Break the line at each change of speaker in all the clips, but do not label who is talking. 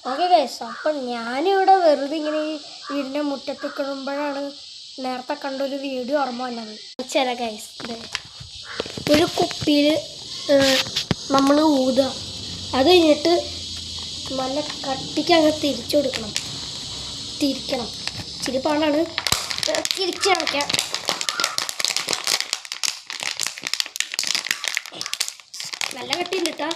Okay guys, അപ്പം ഞാനിവിടെ വെറുതെ ഇങ്ങനെ ഈ വീടിൻ്റെ മുറ്റത്ത് കിടുമ്പോഴാണ് നേരത്തെ കണ്ടൊരു വീഡിയോ ഓർമ്മ വന്നത്. ചില ഗൈസ് ഒരു കുപ്പിയിൽ നമ്മൾ ഊതുക, അത് കഴിഞ്ഞിട്ട് നല്ല കട്ടിക്ക് അങ്ങ് തിരിച്ചു കൊടുക്കണം. തിരിക്കണം, ഇച്ചിരി പാടാണ്. തിരിച്ചു കാണിക്കാം. നല്ല കട്ടിയുണ്ട് കേട്ടോ.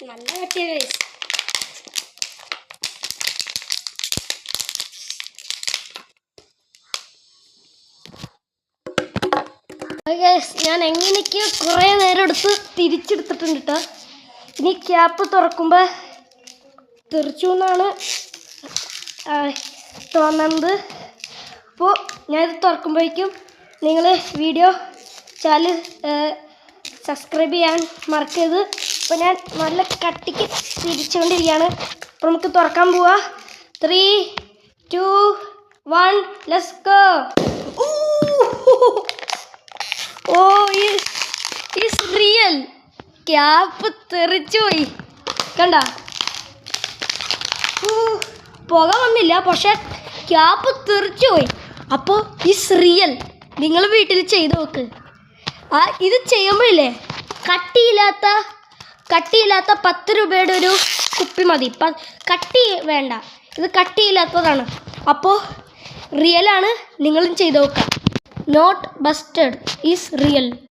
നല്ല കട്ടിയ ഗൈസ്, ഞാൻ എങ്ങനെയൊക്കെയോ കുറേ നേരം എടുത്ത് തിരിച്ചെടുത്തിട്ടുണ്ട് കേട്ടോ. ഇനി ക്യാപ്പ് തുറക്കുമ്പോൾ തെറിച്ചു എന്നാണ് തോന്നുന്നത്. അപ്പോൾ ഞാനിത് തുറക്കുമ്പോഴേക്കും നിങ്ങൾ വീഡിയോ ചാനൽ സബ്സ്ക്രൈബ് ചെയ്യാൻ മറക്കരുത്. അപ്പോൾ ഞാൻ നല്ല കട്ടിക്ക് തിരിച്ചുകൊണ്ടിരിക്കുകയാണ്. അപ്പോൾ നമുക്ക് തുറക്കാൻ പോവാ. 3, 2, 1 let's go. Oh, is real. Cap തെറിച്ചു പോയി, കണ്ട. പുക വന്നില്ല, പക്ഷെ ക്യാപ്പ് തെറിച്ചു പോയി. അപ്പോൾ ഈസ് റിയൽ. നിങ്ങൾ വീട്ടിൽ ചെയ്ത് നോക്ക്. ഇത് ചെയ്യുമ്പോഴില്ലേ കട്ടിയില്ലാത്ത 10 രൂപയുടെ ഒരു കുപ്പി മതി. കട്ടി വേണ്ട, ഇത് കട്ടിയില്ലാത്തതാണ്. അപ്പോൾ റിയലാണ്. നിങ്ങളും ചെയ്ത് നോക്കാം. Not busted, is real.